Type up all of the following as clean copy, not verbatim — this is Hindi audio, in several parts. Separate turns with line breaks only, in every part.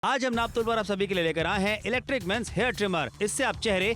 आज हम नापतोल पर आप सभी के लिए लेकर आए हैं इलेक्ट्रिक मेंस हेयर ट्रिमर। इससे आप चेहरे,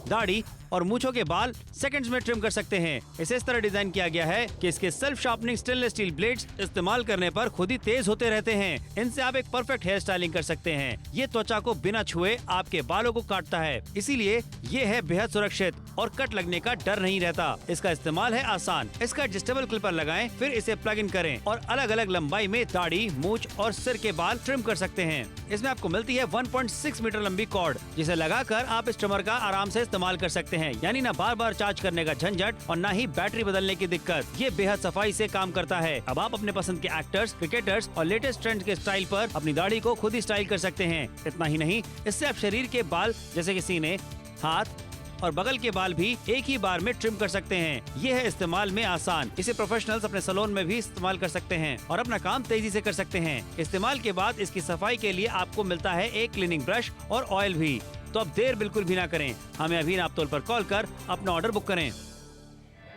दाढ़ी और मूंछों के बाल सेकंड्स में ट्रिम कर सकते हैं। इसे इस तरह डिजाइन किया गया है कि इसके self sharpening stainless steel blades इस्तेमाल करने पर खुद ही तेज होते रहते हैं। इनसे आप एक परफेक्ट हेयर स्टाइलिंग कर सकते हैं। ये त्वचा को बिना छुए आपके बालों को काटता है, इसीलिए ये है बेहद सुरक्षित और कट लगने का डर नहीं रहता। इसका इस्तेमाल है आसान। इसका एडजस्टेबल क्लिपर लगाएं, फिर इसे प्लग इन करें और अलग अलग लंबाई में दाढ़ी, मूंछ और सिर के बाल ट्रिम कर सकते हैं। इसमें आपको मिलती है 1.6 मीटर लंबी कॉर्ड, जिसे लगाकर आप इस ट्रिमर का आराम से इस्तेमाल कर सकते हैं। यानी ना बार बार चार्ज करने का झंझट और ना ही बैटरी बदलने की दिक्कत। ये बेहद सफाई से काम करता है। अब आप अपने पसंद के एक्टर्स, क्रिकेटर्स और लेटेस्ट ट्रेंड के स्टाइल पर अपनी दाढ़ी को खुद ही स्टाइल कर सकते हैं। इतना ही नहीं, इससे आप शरीर के बाल जैसे कि सीने, हाथ और बगल के बाल भी एक ही बार में ट्रिम कर सकते हैं। ये है इस्तेमाल में आसान। इसे प्रोफेशनल्स अपने सैलून में भी इस्तेमाल कर सकते हैं और अपना काम तेजी से कर सकते हैं। इस्तेमाल के बाद इसकी सफाई के लिए आपको मिलता है एक क्लीनिंग ब्रश और ऑयल भी। तो अब देर बिल्कुल भी ना करें, हमें अभी नापतोल पर कॉल कर अपना ऑर्डर बुक करें।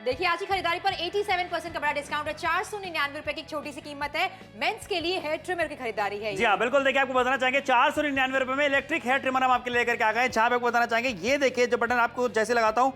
देखिए, आज की खरीदारी पर 87% का बड़ा डिस्काउंट है। 499 रुपए की एक छोटी सी कीमत है। मेंस के लिए हेयर ट्रिमर की खरीदारी है।
जी हाँ, बिल्कुल। देखिए, आपको बताना चाहेंगे 499 रुपए में इलेक्ट्रिक हेयर ट्रिमर हम आपके लिए लेकर के आ गए। जहां पे आपको बताना चाहेंगे, ये देखिए, जो बटन आपको जैसे लगाता हूं,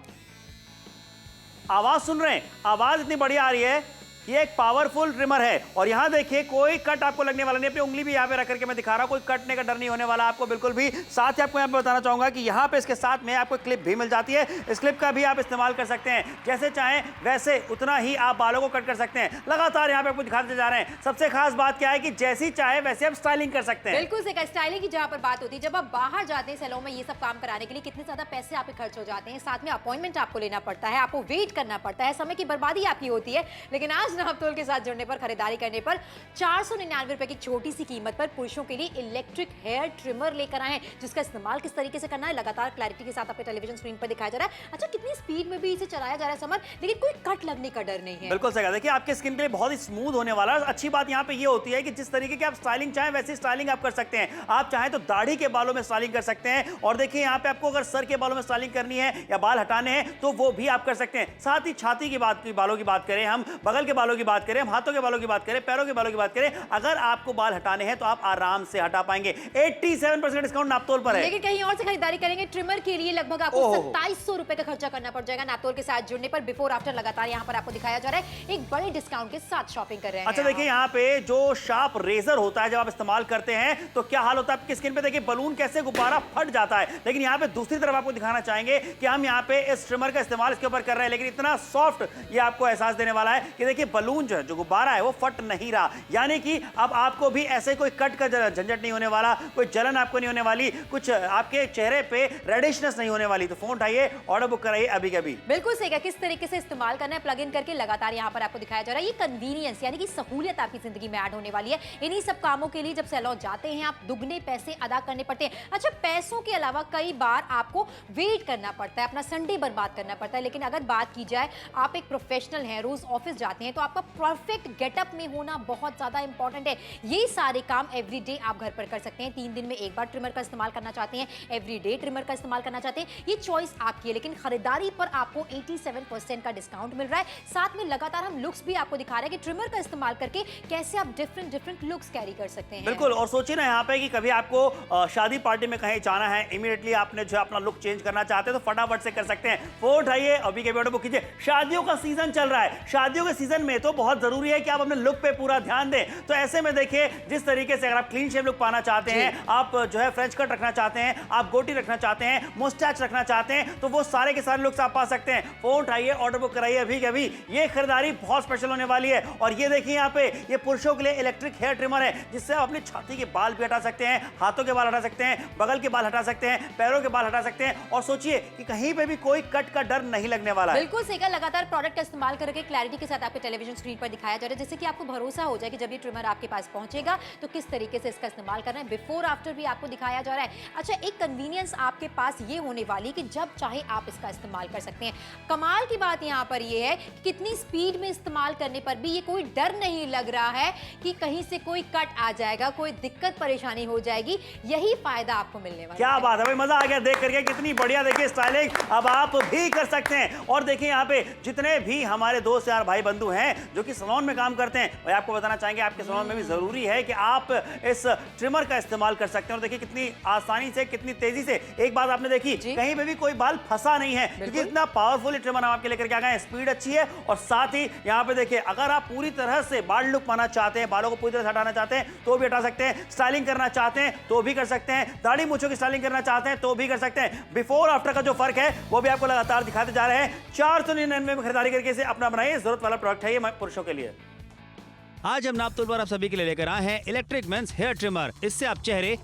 आवाज सुन रहे हैं? आवाज इतनी बढ़िया आ रही है। ये एक पावरफुल ट्रिमर है और यहाँ देखिए, कोई कट आपको लगने वाला नहीं। अपनी उंगली भी यहाँ पे रख करके मैं दिखा रहा हूँ, कोई कटने का डर नहीं होने वाला आपको बिल्कुल भी। साथ ही आपको यहाँ पे बताना चाहूंगा कि यहाँ पे इसके साथ में आपको क्लिप भी मिल जाती है। इस क्लिप का भी आप इस्तेमाल कर सकते हैं। जैसे चाहें वैसे उतना ही आप बालों को कट कर सकते हैं। लगातार यहाँ पे आपको दिखाते जा रहे हैं। सबसे खास बात क्या है कि जैसी चाहे वैसे आप स्टाइलिंग कर सकते हैं।
बिल्कुल सही। स्टाइलिंग की जहाँ पर बात होती है, जब आप बाहर जाते हैं सैलून में ये सब काम कराने के लिए, कितने ज्यादा पैसे आपके खर्च हो जाते हैं। साथ में अपॉइंटमेंट आपको लेना पड़ता है, आपको वेट करना पड़ता है, समय की बर्बादी आपकी होती है। लेकिन आज नापतोल के साथ पर खरीदारी करने पर 499 रुपए की छोटी सी कीमत पर पुरुषों के लिए इलेक्ट्रिक हेयर ट्रिमर लेकर आए हैं, जिसका इस्तेमाल किस तरीके से करना है लगातार क्लैरिटी के साथ आपके टेलीविजन स्क्रीन पर दिखाया जा रहा है। अच्छा, कितनी स्पीड में भी इसे चलाया जा रहा है समर, लेकिन कोई कट लगने का डर नहीं है।
बिल्कुल सही। देखिए, आपके स्किन के लिए बहुत ही स्मूथ होने वाला है। अच्छी बात यहाँ पे ये होती है कि जिस तरीके की आप स्टाइलिंग चाहें वैसी स्टाइलिंग आप कर सकते हैं। आप चाहें तो दाढ़ी के बालों में स्टाइलिंग कर सकते हैं और देखिए, यहाँ पे आपको अगर सर के बालों में स्टाइलिंग करनी है या बाल हटाने हैं तो वो भी आप कर सकते हैं। साथ ही छाती की बालों की बात करें, हम बगल के बालों की बात करें, हम हाथों के बालों की बात करें, पैरों के बालों की बात करें, अगर आपको बाल हटाने हैं तो आप आराम से हटा पाएंगे। 87% डिस्काउंट नापतोल पर है।
लेकिन कहीं और से खरीदारी करेंगे ट्रिमर के लिए लगभग आपको 2700 रुपए का खर्चा करना पड़ जाएगा। नापतोल के साथ जुड़ने पर बिफोर आफ्टर लगातार यहाँ पर आपको दिखाया जा रहा है। एक बड़े डिस्काउंट के साथ शॉपिंग कर रहे हैं।
अच्छा, देखिए, यहाँ पे जो शार्प रेजर होता है, जब आप इस्तेमाल करते हैं तो क्या हाल होता है आपकी स्किन पे। देखिए, बलून कैसे गुब्बारा फट जाता है। लेकिन यहाँ पे दूसरी तरफ आपको दिखाना चाहेंगे कि हम यहाँ पे इस ट्रिमर का इस्तेमाल इसके ऊपर कर रहे हैं, लेकिन इतना सॉफ्ट ये आपको एहसास देने वाला है कि देखिए, बलून जो गुब्बारा है वो फट नहीं रहा। यानी कि अब आपको भी ऐसे कोई कट का झंझट नहीं होने वाला, कोई जलन आपको नहीं होने वाली, कुछ आपके चेहरे पे रेडिशनेस नहीं होने वाली। तो फोन उठाइए, ऑर्डर बुक कराइए अभी के अभी।
बिल्कुल सही है। किस तरीके से इस्तेमाल करना है, प्लग इन करके लगातार यहाँ पर आपको दिखाया जा रहा है। ये कन्वीनियंस यानी कि सहूलियत आपकी जिंदगी में ऐड होने वाली है। इन्हीं सब कामों के लिए जब सैलून जाते हैं आप दुगने पैसे अदा करने पड़ते हैं। अच्छा, पैसों के अलावा कई बार आपको वेट करना पड़ता है, अपना संडे बर्बाद करना पड़ता है। लेकिन अगर बात की जाए, आप एक प्रोफेशनल हैं, रोज ऑफिस जाते हैं, तो आपका परफेक्ट गेटअप में होना बहुत ज्यादा इंपॉर्टेंट है। ये सारे काम एवरीडे आप घर पर कर सकते हैं। 3 दिन में एक बार ट्रिमर का इस्तेमाल करना चाहते हैं, एवरीडे ट्रिमर का इस्तेमाल करना चाहते हैं, ये चॉइस आपकी है। लेकिन खरीदारी पर आपको 87% का डिस्काउंट मिल रहा है। साथ में लगातार हम लुक्स भी आपको दिखा रहे हैं कि ट्रिमर का इस्तेमाल करके कैसे आप डिफरेंट लुक्स कैरी कर सकते हैं।
बिल्कुल। और सोचिए ना यहाँ पे कि कभी आपको शादी पार्टी में कहीं जाना है, इमीडिएटली आपने जो अपना लुक चेंज करना चाहते हैं तो फटाफट से कर सकते हैं। फोन उठाइए, अभी के ऑर्डर बुक कीजिए। शादियों का सीजन चल रहा है, शादियों के सीजन में तो बहुत जरूरी है कि आप अपने लुक पे पूरा ध्यान दें। तो ऐसे में देखिए, जिस तरीके से अगर आप क्लीन शेव लुक पाना चाहते हैं, आप जो है फ्रेंच कट रखना चाहते हैं, आप गोटी रखना चाहते हैं, मुस्टैच रखना चाहते हैं, तो वो सारे के सारे लुक्स आप पा सकते हैं। फोन उठाइए, ऑर्डर बुक कराइए अभी के अभी। ये खरीदारी बहुत स्पेशल होने वाली है। और ये देखिए, यहाँ पे ये पुरुषों के लिए इलेक्ट्रिक हेयर ट्रिमर है, जिससे आप अपनी छाती के बाल भी हटा सकते हैं, हाथों के बाल हटा सकते हैं, बगल के बाल हटा सकते हैं, पैरों के बाल हटा सकते हैं। और सोचिए कि कहीं पे भी कोई कट का डर नहीं लगने वाला है।
बिल्कुल सही। लगातार प्रोडक्ट का इस्तेमाल करके क्लैरिटी के साथ आपके टेलीविजन स्क्रीन पर दिखाया जा रहा है, जिससे कि आपको भरोसा हो जाए कि जब ये ट्रिमर आपके पास पहुंचेगा तो किस तरीके से इसका इस्तेमाल करना है। बिफोर आफ्टर भी आपको दिखाया जा रहा है। अच्छा, एक कन्वीनियंस आपके पास ये होने वाली कि जब चाहे आप इसका इस्तेमाल कर सकते हैं। कमाल की बात यहाँ पर ये है कि कितनी स्पीड में इस्तेमाल करने पर भी ये कोई डर नहीं लग रहा है कि कहीं से कोई कट आ जाएगा, कोई दिक्कत परेशानी हो जाएगी। यही फायदा आपको मिलने वाला है।
क्या बात है भाई, मजा आ गया देख करके। कितनी बढ़िया देखिए स्टाइलिंग अब आप भी कर सकते हैं। और देखिए, यहाँ पे जितने भी हमारे दोस्त यार भाई बंधु हैं, हैं जो कि सैलून में काम करते हैं, वही आपको बताना चाहेंगे आपके सैलून में भी जरूरी है कि आप इस ट्रिमर का इस्तेमाल कर सकते हैं। और देखिए कितनी आसानी से, कितनी तेजी से, एक बात आपने देखी, कहीं पे भी कोई बाल फंसा नहीं है, क्योंकि इतना पावरफुल ट्रिमर हम आपके लेकर के आ गए हैं। स्पीड अच्छी है और साथ ही यहाँ पे देखिए अगर आप पूरी तरह से बाल लुक पाना चाहते हैं, बालों को पूरी तरह से हटाना चाहते हैं तो भी हटा सकते हैं, स्टाइलिंग करना चाहते हैं तो भी कर सकते हैं, दाढ़ी मूंछों की स्टाइलिंग करना चाहते हैं तो भी कर सकते हैं। बिफोर आफ्टर का जो फर्क है वो भी आपको लगातार दिखाते जा रहे हैं। 499 में खरीदारी करके इसे अपना बनाइए, जरूरत वाला प्रोडक्ट है ये पुरुषों के लिए।
आज हम नापतोल पर आप सभी के लिए लेकर आए हैं इलेक्ट्रिक मेंस हेयर ट्रिमर। इससे आप चेहरे,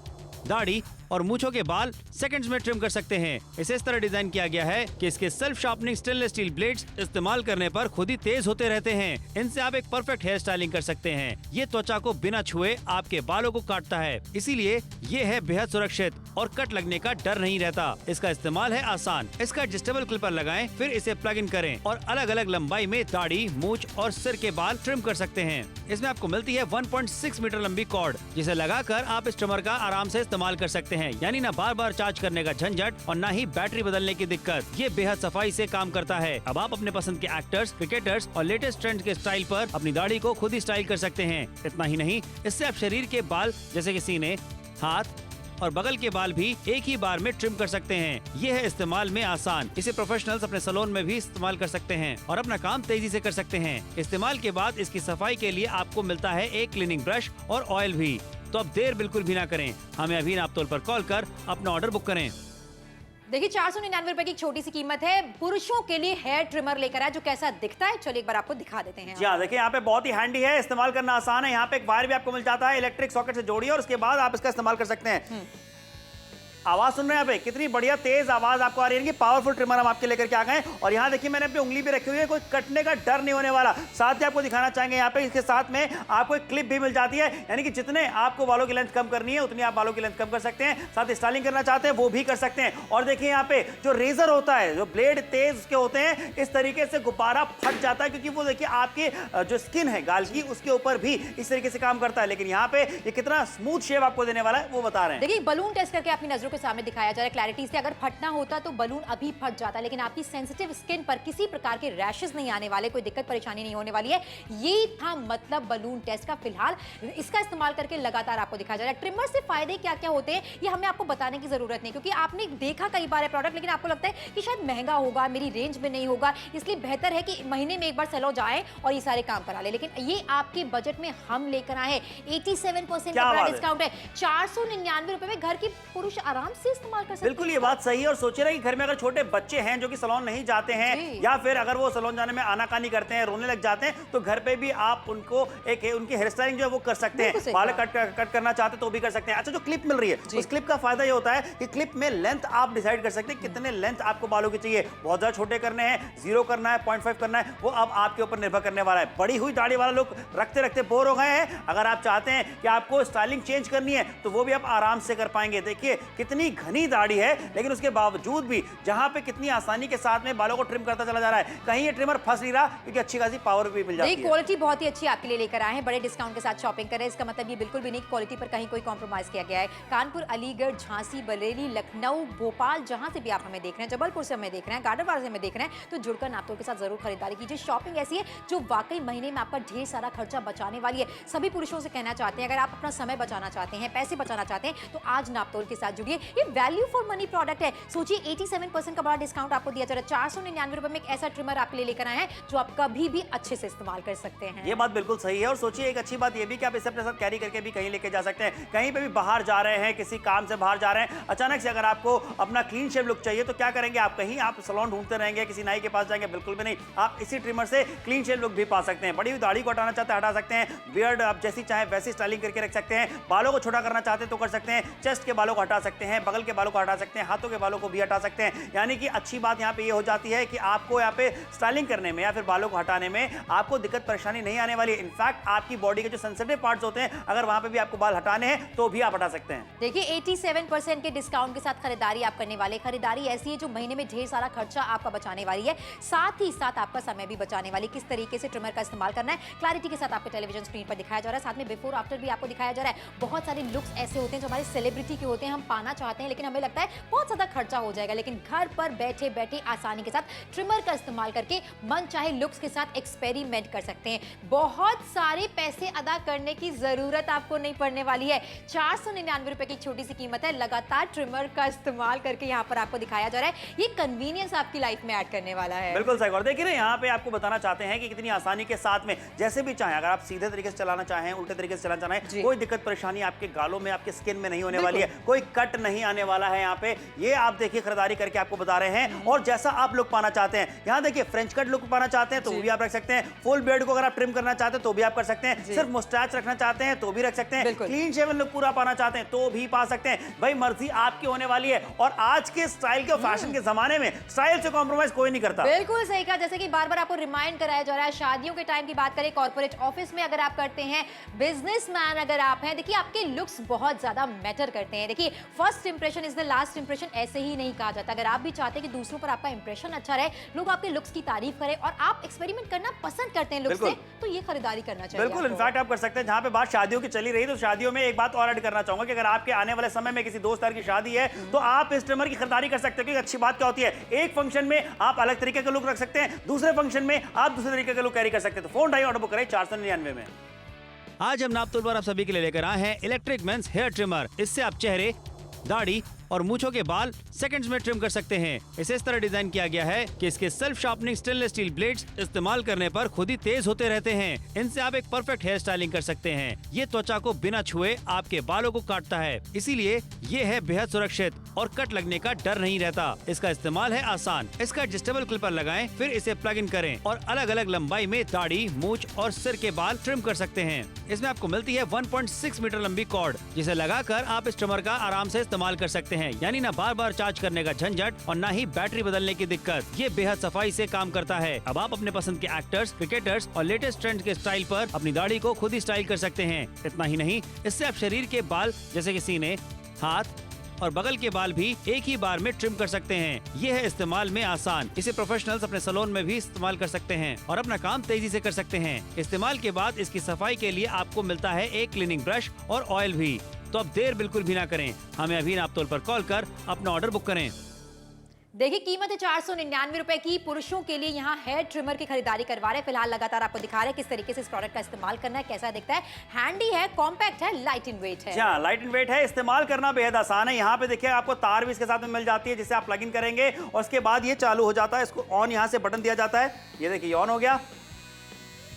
दाढ़ी और मूंछों के बाल सेकंड्स में ट्रिम कर सकते हैं। इसे इस तरह डिजाइन किया गया है कि इसके self sharpening stainless steel blades इस्तेमाल करने पर खुद ही तेज होते रहते हैं। इनसे आप एक परफेक्ट हेयर स्टाइलिंग कर सकते हैं। ये त्वचा को बिना छुए आपके बालों को काटता है, इसीलिए ये है बेहद सुरक्षित और कट लगने का डर नहीं रहता। इसका इस्तेमाल है आसान। इसका एडजस्टेबल क्लिपर लगाएं, फिर इसे प्लग इन करें और अलग अलग लंबाई में दाढ़ी, मूंछ और सिर के बाल ट्रिम कर सकते हैं। इसमें आपको मिलती है 1.6 मीटर लंबी कॉर्ड, जिसे लगाकर आप इस ट्रिमर का आराम से इस्तेमाल कर सकते हैं। यानी ना बार बार चार्ज करने का झंझट और ना ही बैटरी बदलने की दिक्कत। ये बेहद सफाई से काम करता है। अब आप अपने पसंद के एक्टर्स, क्रिकेटर्स और लेटेस्ट ट्रेंड के स्टाइल पर अपनी दाढ़ी को खुद ही स्टाइल कर सकते हैं। इतना ही नहीं, इससे आप शरीर के बाल जैसे कि सीने, हाथ और बगल के बाल भी एक ही बार में ट्रिम कर सकते हैं। ये है इस्तेमाल में आसान। इसे प्रोफेशनल्स अपने सैलून में भी इस्तेमाल कर सकते हैं और अपना काम तेजी से कर सकते हैं। इस्तेमाल के बाद इसकी सफाई के लिए आपको मिलता है एक क्लीनिंग ब्रश और ऑयल भी। तो अब देर बिल्कुल भी ना करें, हमें अभी नापतोल पर कॉल कर अपना ऑर्डर बुक करें।
देखिए 499 रुपए की एक छोटी सी कीमत है, पुरुषों के लिए हेयर ट्रिमर लेकर आए जो कैसा दिखता है चलिए एक बार आपको दिखा देते हैं।
जी हाँ, देखिए यहाँ पे बहुत ही हैंडी है, इस्तेमाल करना आसान है। यहाँ पे एक वायर भी आपको मिल जाता है, इलेक्ट्रिक सॉकेट से जोड़िए और उसके बाद आप इसका इस्तेमाल कर सकते हैं। आवाज सुन रहे हैं यहाँ पे, कितनी बढ़िया तेज आवाज आपको आ रही है कि पावरफुल ट्रिमर हम आपके लेकर के आ गए। और यहाँ देखिए मैंने अपनी उंगली भी रखी हुई है, कोई कटने का डर नहीं होने वाला। साथ ही आपको दिखाना चाहेंगे यहाँ पे इसके साथ में आपको एक क्लिप भी मिल जाती है, यानी कि जितने आपको बालों की लेंथ कम करनी है उतनी आप बालों की लेंथ कम कर सकते हैं। साथ ही स्टाइलिंग करना चाहते हैं वो भी कर सकते हैं। और देखिए यहाँ पे जो रेजर होता है, जो ब्लेड तेज उसके होते हैं, इस तरीके से गुब्बारा फट जाता है क्योंकि वो देखिए आपके जो स्किन है गाल की उसके ऊपर भी इस तरीके से काम करता है। लेकिन यहाँ पे ये कितना स्मूथ शेप आपको देने वाला है वो बता रहे हैं।
देखिए बलून टेस्ट करके अपनी नजरों के सामने दिखाया जा रहा है क्लैरिटी से। अगर फटना होता तो बलून अभी फट जाता, लेकिन आपकी सेंसिटिव स्किन पर किसी प्रकार के रैशेस नहीं आने वाले, कोई दिक्कत परेशानी नहीं होने वाली है। ये था मतलब बलून टेस्ट का। फिलहाल इसका इस्तेमाल करके लगातार आपको दिखाया जा रहा है। ट्रिमर से फायदे क्या क्या होते हैं ये हमें आपको बताने की जरूरत नहीं, क्योंकि आपने देखा कई बार है प्रोडक्ट, लेकिन आपको लगता है कि शायद महंगा होगा, मेरी रेंज में नहीं होगा, इसलिए बेहतर है कि महीने में एक बार सैलून जाए और ये सारे काम करा ले। लेकिन ये आपके बजट में हम लेकर आए, 87% का डिस्काउंट है। 499 रुपए में घर की पुरुष आराम से इस्तेमाल कर सकते हैं।
बिल्कुल ये बात सही है। और सोचिए ना कि घर में अगर छोटे बच्चे हैं जो कि सैलून नहीं जाते हैं, या फिर अगर वो सैलून जाने में आनाकानी करते हैं, रोने लग जाते हैं, तो घर पे भी आप उनको एक उनकी हेयर स्टाइलिंग जो है वो कर सकते हैं। बाल कट करना चाहते तो भी कर सकते हैं। अच्छा, जो क्लिप मिल रही है उस क्लिप का फायदा ये होता है कि क्लिप में लेंथ आप डिसाइड कर सकते हैं कितने लेंथ आपको बालों की चाहिए। बहुत ज्यादा छोटे करने हैं, 0 करना है, 0.5 करना है, वो अब आपके ऊपर निर्भर करने वाला है। बड़ी हुई दाढ़ी वाला लोग रखते रखते बोर हो गए हैं। अगर आप चाहते हैं कि आपको स्टाइलिंग चेंज करनी है तो वो भी आप आराम से कर पाएंगे। देखिए कितनी घनी दाढ़ी है, लेकिन उसके बावजूद भी जहां पे कितनी आसानी के साथ में बालों को ट्रिम करता चला जा रहा है। कहीं ये ट्रिमर फंस नहीं रहा, क्योंकि अच्छी खासी पावर भी मिल जाती है।
क्वालिटी बहुत ही अच्छी आपके लिए लेकर आए हैं, बड़े डिस्काउंट के साथ शॉपिंग करें। इसका मतलब ये बिल्कुल भी नहीं क्वालिटी पर कहीं कोई कॉम्प्रोमाइज किया गया है। कानपुर, अलीगढ़, झांसी, बरेली, लखनऊ, भोपाल, जहां से भी आप हमें देख रहे हैं, जबलपुर से हमें देख रहे हैं, गार्डनवाला से हमें देख रहे हैं, तो जुड़कर नापतोल के साथ जरूर खरीदारी कीजिए। शॉपिंग ऐसी है जो वाकई महीने में आपका ढेर सारा खर्चा बचाने वाली है। सभी पुरुषों से कहना चाहते हैं, अगर आप अपना समय बचाना चाहते हैं, पैसे बचाना चाहते हैं, तो आज नापतोल के साथ जुड़िए। ये वैल्यू फॉर मनी प्रोडक्ट है। सोचिए 87% का बड़ा डिस्काउंट आपको दिया जा रहा है। 499 रुपए में एक ऐसा ट्रिमर आपके लिए लेकर आए हैं जो आप कभी भी अच्छे से इस्तेमाल कर सकते हैं।
ये बात बिल्कुल सही है। और सोचिए एक अच्छी बात ये भी कि आप इसे अपने साथ कैरी करके भी कहीं लेके जा सकते हैं। कहीं पे भी बाहर जा रहे हैं, किसी काम से बाहर जा रहे हैं, अचानक से अगर आपको अपना क्लीन शेव लुक चाहिए तो क्या करेंगे आप? कहीं आप सैलून ढूंढते रहेंगे, किसी नाई के पास जाएंगे? बिल्कुल भी नहीं। आप इसी ट्रिमर से क्लीन शेव लुक भी पा सकते हैं। बड़ी हुई दाढ़ी को हटाना चाहते हैं हटा सकते हैं, बियर्ड आप जैसी चाहे वैसी स्टाइलिंग करके रख सकते हैं, बालों को छोटा करना चाहते हैं तो कर सकते हैं, चेस्ट के बालों को हटा सकते हैं, बगल के बालों को हटा सकते हैं, हाथों के बालों को भी हटा सकते हैं। यानी कि अच्छी बात यहाँ पे ये हो जाती है कि आपको यहाँ पे स्टाइलिंग करने में या फिर बालों को हटाने में आपको दिक्कत परेशानी नहीं आने वाली है। इनफैक्ट आपकी बॉडी के जो सेंसिटिव पार्ट्स होते हैं, अगर वहां पे भी आपको बाल हटाने हैं तो भी आप हटा सकते हैं।
देखिए 87% के डिस्काउंट के साथ खरीदारी आप करने वाले। खरीदारी ऐसी है जो महीने में ढेर सारा खर्चा आपका बचाने वाली है, साथ ही साथ आपका समय भी बचाने वाली। किस तरीके से ट्रिमर का इस्तेमाल करना है क्लैरिटी के साथ आपको टेलीविजन स्क्रीन पर दिखाया जा रहा है। साथ में बिफोर आफ्टर भी आपको दिखाया जा रहा है। बहुत सारे लुक्स ऐसे होते हैं जो हमारे सेलिब्रिटी के होते हैं, हम पाना चाहते हैं लेकिन हमें लगता है बहुत ज्यादा खर्चा हो जाएगा, लेकिन घर पर बैठे बैठे आसानी के साथ ट्रिमर का इस्तेमाल करके मन चाहे लुक्स के साथ एक्सपेरिमेंट कर सकते हैं। बहुत सारे पैसे अदा करने की जरूरत आपको नहीं पड़ने वाली है। 499 रुपए की छोटी सी कीमत है, लगातार ट्रिमर का इस्तेमाल करके यहाँ पर आपको दिखाया जा रहा है। ये कन्वीनियंस आपकी लाइफ में ऐड करने वाला है।
बिल्कुल सही। और देखिए ना, यहाँ पे आपको बताना चाहते हैं कि कितनी आसानी के साथ में जैसे भी चाहें, अगर आप सीधे तरीके से चलाना चाहें, उल्टे तरीके से चलाना चाहें, कोई दिक्कत परेशानी आपके गालों में, आपके स्किन में नहीं होने वाली है, कोई कट नहीं आने वाला है। यहाँ पे ये आप देखिए खरीदारी करके आपको बता रहे हैं। और जैसा आप लुक पाना चाहते हैं, यहाँ देखिए फ्रेंच कट लुक पाना चाहते हैं तो वो भी आप रख सकते हैं। फुल बियर्ड को अगर आप ट्रिम करना चाहते हैं तो भी आप कर सकते हैं। सिर्फ मुस्टैच रखना चाहते हैं तो भी रख सकते हैं। क्लीन शेवन लुक पूरा पाना चाहते हैं तो भी पा सकते हैं। भाई मर्जी आपकी होने वाली है। और आज के स्टाइल के फैशन के जमाने में स्टाइल से कॉम्प्रोमाइज कोई नहीं करता।
बिल्कुल सही कहा। जैसे कि बार बार आपको रिमाइंड कराया जा रहा है, शादियों के टाइम की बात करें, कॉर्पोरेट ऑफिस में अगर आप करते हैं, बिजनेसमैन अगर आप हैं, देखिए आपके लुक्स बहुत ज्यादा मैटर करते हैं। देखिए first impression is the last impression, ऐसे ही नहीं कहा जाता। अगर आप भी चाहते हैं कि दूसरों पर आपका इंप्रेशन अच्छा रहे, लोग आपके लुक्स की तारीफ करें और आप एक्सपेरिमेंट करना पसंद करते हैं लुक्स से, तो ये खरीदारी करना चाहिए।
बिल्कुल, इनफैक्ट आप कर सकते हैं। जहां पे बात शादियों की चली रही, तो शादियों में एक बात और ऐड करना चाहूंगा कि अगर आपके आने वाले समय में किसी दोस्त यार की शादी है तो आप इस ट्रिमर की खरीदारी कर सकते हो। क्योंकि अच्छी बात क्या होती है, एक फंक्शन में आप अलग तरीके का लुक रख सकते हैं, दूसरे फंक्शन में आप दूसरे तरीके का लुक कैरी कर सकते हैं। तो फोन उठाइए, ऑर्डर बुक करें 499 में।
आज हम नापतोल पर आप सभी के लिए लेकर आए हैं इलेक्ट्रिक मेंस हेयर ट्रिमर। इससे आप चेहरे, दाढ़ी और मूंछों के बाल सेकंड्स में ट्रिम कर सकते हैं। इसे इस तरह डिजाइन किया गया है कि इसके self sharpening stainless steel blades इस्तेमाल करने पर खुद ही तेज होते रहते हैं। इनसे आप एक परफेक्ट हेयर स्टाइलिंग कर सकते हैं। ये त्वचा को बिना छुए आपके बालों को काटता है, इसीलिए ये है बेहद सुरक्षित और कट लगने का डर नहीं रहता। इसका इस्तेमाल है आसान। इसका एडजस्टेबल क्लिपर लगाएं, फिर इसे प्लग इन करें और अलग अलग लंबाई में दाढ़ी, मूंछ और सिर के बाल ट्रिम कर सकते हैं। इसमें आपको मिलती है 1.6 मीटर लंबी कॉर्ड, जिसे लगाकर आप इस ट्रिमर का आराम से इस्तेमाल कर सकते हैं। यानी ना बार बार चार्ज करने का झंझट और ना ही बैटरी बदलने की दिक्कत। ये बेहद सफाई से काम करता है। अब आप अपने पसंद के एक्टर्स, क्रिकेटर्स और लेटेस्ट ट्रेंड के स्टाइल पर अपनी दाढ़ी को खुद ही स्टाइल कर सकते हैं। इतना ही नहीं, इससे आप शरीर के बाल जैसे कि सीने, हाथ और बगल के बाल भी एक ही बार में ट्रिम कर सकते हैं। ये है इस्तेमाल में आसान। इसे प्रोफेशनल्स अपने सैलून में भी इस्तेमाल कर सकते हैं और अपना काम तेजी से कर सकते हैं। इस्तेमाल के बाद इसकी सफाई के लिए आपको मिलता है एक क्लीनिंग ब्रश और ऑयल भी। तो अब देर बिल्कुल भी ना करें, हमें अभी नापतोल पर कॉल कर अपना ऑर्डर बुक करें।
देखिए कीमत है 499 रुपए की। पुरुषों के लिए यहाँ हेयर ट्रिमर की खरीदारी करवा रहे हैं। फिलहाल लगातार आपको दिखा रहे हैं किस तरीके से इस प्रोडक्ट का इस्तेमाल करना है, कैसा दिखता है। हैंडी है, कॉम्पैक्ट है, लाइट इन वेट है।
हाँ, लाइट इन वेट है, इस्तेमाल करना बेहद आसान है। यहाँ पे देखिए आपको तार भी इसके साथ में मिल जाती है, जिसे आप प्लग इन करेंगे और उसके बाद ये चालू हो जाता है। इसको ऑन यहाँ से बटन दिया जाता है, ये देखिए ऑन हो गया।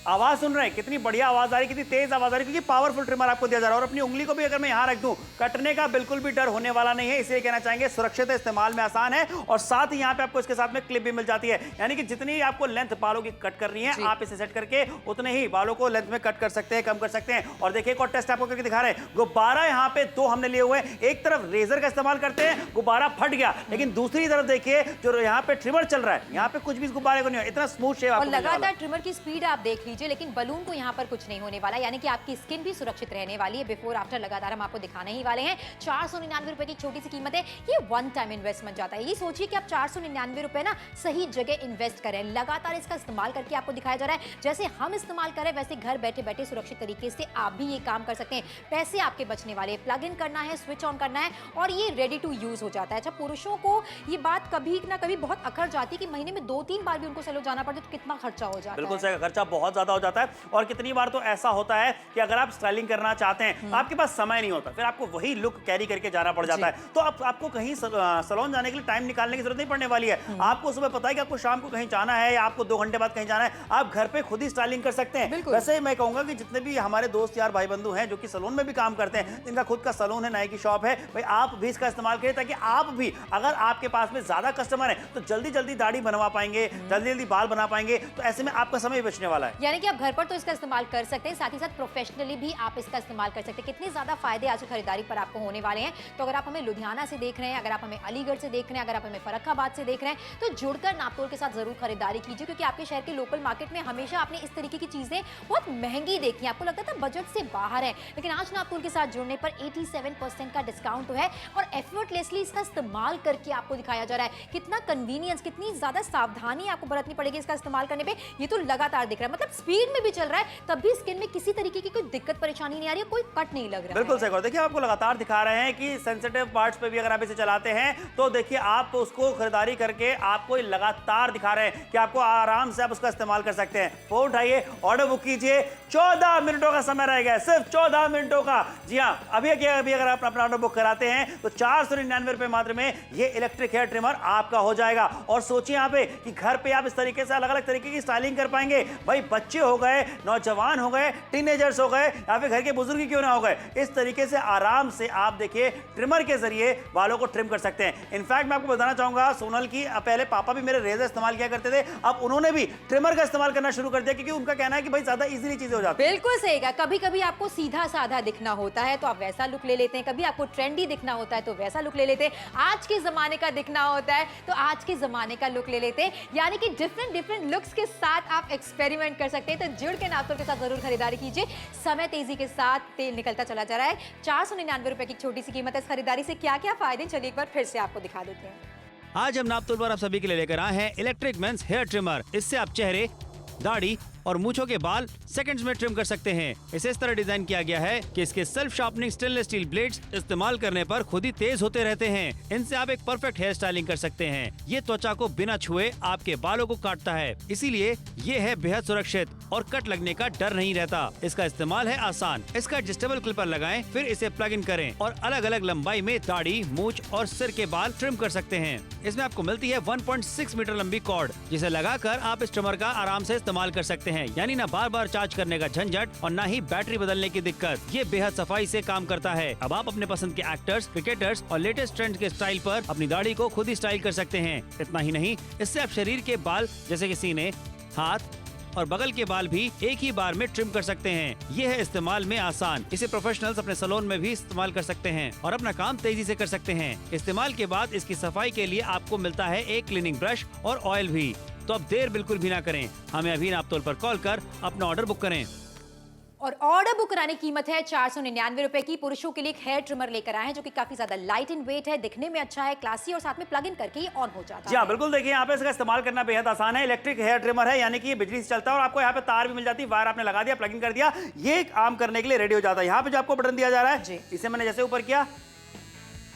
आवाज सुन रहे हैं, कितनी बढ़िया आवाज आ रही, कितनी तेज आवाज आ रही, क्योंकि पावरफुल ट्रिमर आपको दिया जा रहा है। और अपनी उंगली को भी अगर मैं यहाँ रख दूं, कटने का बिल्कुल भी डर होने वाला नहीं है। इसलिए कहना चाहेंगे सुरक्षित है, इस्तेमाल में आसान है। और साथ ही यहाँ पे आपको इसके साथ में क्लिप भी मिल जाती है, यानी कि जितनी आपको लेंथ बालों की कट करनी है, आप इसे सेट करके उतने ही बालों को लेंथ में कट कर सकते हैं, कम कर सकते हैं। और देखिए एक और टेस्ट आपको करके दिखा रहे हैं। गुब्बारा यहाँ पे दो हमने लिए हुए हैं। एक तरफ रेजर का इस्तेमाल करते हैं, गुब्बारा फट गया, लेकिन दूसरी तरफ देखिए जो यहाँ पे ट्रिमर चल रहा है, यहाँ पे कुछ भी गुब्बारे को नहीं हो, इतना स्मूथ शेप।
और लगातार ट्रिमर की स्पीड आप देख लीजिए, लेकिन बलून को यहाँ पर कुछ नहीं होने वाला, यानी कि आपकी स्किन भी सुरक्षित रहने वाली है। बिफोर आफ्टर लगातार हम आपको दिखाने ही वाले हैं। 499 रुपए की छोटी सी कीमत है। ये वन टाइम इन्वेस्टमेंट जाता है। ये सोचिए कि आप 499 रुपए ना सही जगह इन्वेस्ट करें। लगातार इसका इस्तेमाल करके आपको दिखाया जा रहा है, जैसे हम इस्तेमाल करें वैसे घर बैठे बैठे सुरक्षित तरीके से आप भी ये काम कर सकते हैं। पैसे आपके बचने वाले, प्लग इन करना है, स्विच ऑन करना है और ये रेडी टू यूज हो जाता है। अच्छा, पुरुषों को ये बात कभी ना कभी बहुत अखर जाती है कि महीने में 2-3 बार भी उनको सैलून जाना पड़ता है, तो कितना खर्चा हो जाता है।
बिल्कुल सही, खर्चा बहुत ज्यादा हो जाता है। और कितनी बार तो ऐसा होता है कि अगर आप स्टाइलिंग करना चाहते हैं, आपके पास समय नहीं होता, फिर आपको वही लुक कैरी करके जाना पड़ जाता है। तो अब आपको कहीं सैलून जाने के लिए टाइम निकालने की जरूरत नहीं पड़ने वाली है। आपको सुबह पता है कि आपको शाम को कहीं जाना है या आपको 2 घंटे बाद कहीं जाना है, आप घर पे खुद ही स्टाइलिंग कर सकते हैं। वैसे मैं कहूंगा कि जितने भी हमारे दोस्त यार भाई बंधु हैं जो कि सैलून में भी काम करते हैं, जिनका खुद का सैलून है, नाई की शॉप है, भाई आप भी इसका इस्तेमाल करें, ताकि आप भी, अगर आपके पास में ज्यादा कस्टमर है तो जल्दी जल्दी दाढ़ी बनवा पाएंगे, जल्दी जल्दी बाल बना पाएंगे। तो ऐसे में आपका समय बचने वाला है।
यानी कि आप घर पर तो इसका इस्तेमाल कर सकते हैं, साथ ही साथ प्रोफेशनली भी आप इसका इस्तेमाल कर सकते हैं। कितने ज्यादा फायदे आज की खरीदारी पर आपको होने वाले हैं। तो अगर आप हमें लुधियाना से देख रहे हैं, अगर आप हमें अलीगढ़ से देख रहे हैं, अगर आप हमें फर्रुखाबाद से देख रहे हैं, तो जुड़कर नापतोल के साथ जरूर खरीदारी कीजिए, क्योंकि आपके शहर के लोकल मार्केट में हमेशा आपने इस तरीके की चीजें बहुत महंगी देखी, आपको लगता था बजट से बाहर है, लेकिन आज नापतोल के साथ जुड़ने पर 87% का डिस्काउंट है और एफर्टलेसली इसका इस्तेमाल करके आपको दिखाया जा रहा है। कितना कन्वीनियंस, कितनी ज्यादा सावधानी आपको बरतनी पड़ेगी इसका इस्तेमाल करने पे, ये तो लगातार दिख रहा है। मतलब स्पीड में भी चल रहा है तब भी स्किन में किसी तरीके की कोई दिक्कत परेशानी नहीं आ रही है, कोई कट नहीं लग रहा है।
बिल्कुल सही कहो। देखिए आपको लगातार दिखा रहे हैं कि सेंसिटिव पार्ट्स पे भी अगर आप इसे चलाते हैं तो देखिए आप उसको खरीदारी करके आपको लगातार दिखा रहे हैं कि आपको आराम से आप उसका इस्तेमाल कर सकते हैं। फोन उठाइए, ऑर्डर बुक कीजिए, 14 मिनटों का समय रह गया, सिर्फ 14 मिनटों का। जी हाँ, अभी अगर आप अपना ऑर्डर बुक कराते हैं तो 499 रुपए मात्र में ये इलेक्ट्रिक हेयर ट्रिमर आपका हो जाएगा। और सोचिए यहाँ पे कि घर पे आप इस तरीके से अलग अलग तरीके की स्टाइलिंग कर पाएंगे। भाई बच्चे हो गए, नौजवान हो गए, टीनेजर्स हो गए या फिर घर के बुजुर्ग ही क्यों ना हो गए, इस तरीके से आराम से आप देखिए ट्रिमर के जरिए बालों को ट्रिम कर सकते हैं। इनफैक्ट मैं आपको बताना चाहूंगा सोनल की पहले पापा भी मेरे रेजर इस्तेमाल किया करते थे, अब उन्होंने भी ट्रिमर का इस्तेमाल करना शुरू कर दिया क्योंकि उनका कहना है कि भाई ज्यादा इजीली चीजें हो जाती हैं।
बिल्कुल सही कहा। कभी कभी आपको सीधा साधा दिखना होता है तो आप वैसा लुक ले लेते हैं, कभी आपको ट्रेंडी दिखना होता है तो वैसा लुक ले लेते हैं, आज के जमाने का दिखना होता है तो आज के जमाने का लुक ले लेते हैं। यानी कि डिफरेंट लुक्स के साथ आप एक्सपेरिमेंट कर सकते हैं। तो जुड़ के नापतोल के साथ जरूर खरीदारी कीजिए। समय तेजी के साथ तेल निकलता चला जा रहा है। 499 रुपए की छोटी सी कीमत है। इस खरीदारी से क्या क्या फायदे, चलिए एक बार फिर से आपको दिखा देते हैं।
आज हम नापतोल पर आप सभी के लिए लेकर आए हैं इलेक्ट्रिक मेंस हेयर ट्रिमर। इससे आप चेहरे, दाढ़ी और मूंछों के बाल सेकंड्स में ट्रिम कर सकते हैं। इसे इस तरह डिजाइन किया गया है कि इसके self sharpening stainless steel blades इस्तेमाल करने पर खुद ही तेज होते रहते हैं। इनसे आप एक परफेक्ट हेयर स्टाइलिंग कर सकते हैं। ये त्वचा को बिना छुए आपके बालों को काटता है, इसीलिए ये है बेहद सुरक्षित और कट लगने का डर नहीं रहता। इसका इस्तेमाल है आसान। इसका एडजस्टेबल क्लिपर लगाएं, फिर इसे प्लग इन करें और अलग अलग लंबाई में दाढ़ी, मूंछ और सिर के बाल ट्रिम कर सकते हैं। इसमें आपको मिलती है 1.6 मीटर लंबी कॉर्ड, जिसे लगाकर आप इस ट्रिमर का आराम से इस्तेमाल कर सकते हैं। यानी ना बार बार चार्ज करने का झंझट और ना ही बैटरी बदलने की दिक्कत। ये बेहद सफाई से काम करता है। अब आप अपने पसंद के एक्टर्स, क्रिकेटर्स और लेटेस्ट ट्रेंड के स्टाइल पर अपनी दाढ़ी को खुद ही स्टाइल कर सकते हैं। इतना ही नहीं, इससे आप शरीर के बाल जैसे कि सीने, हाथ और बगल के बाल भी एक ही बार में ट्रिम कर सकते हैं। ये है इस्तेमाल में आसान। इसे प्रोफेशनल्स अपने सैलून में भी इस्तेमाल कर सकते हैं और अपना काम तेजी से कर सकते हैं। इस्तेमाल के बाद इसकी सफाई के लिए आपको मिलता है एक क्लीनिंग ब्रश और ऑयल भी। तो अब देर बिल्कुल भी ना करें, हमें अभी नापतोल पर कॉल कर अपना ऑर्डर बुक करें।
और ऑर्डर बुक कराने की कीमत है 499 रुपए की। पुरुषों के लिए एक हेयर ट्रिमर लेकर आए हैं जो कि काफी ज्यादा लाइट इन वेट है, दिखने में अच्छा है, क्लासी और साथ में प्लग इन करके ही ऑन हो जाता है।
जी हाँ, बिल्कुल। देखिए यहाँ पे इसका इस्तेमाल करना बेहद आसान है। इलेक्ट्रिक हेयर ट्रिमर है, यानी कि ये बिजली से चलता है और आपको यहाँ पे तार भी मिल जाती है। वायर आपने लगा दिया, प्लग इन कर दिया, ये काम करने के लिए रेडी हो जाता है। यहाँ पे जो आपको बटन दिया जा रहा है, इसे मैंने जैसे ऊपर किया,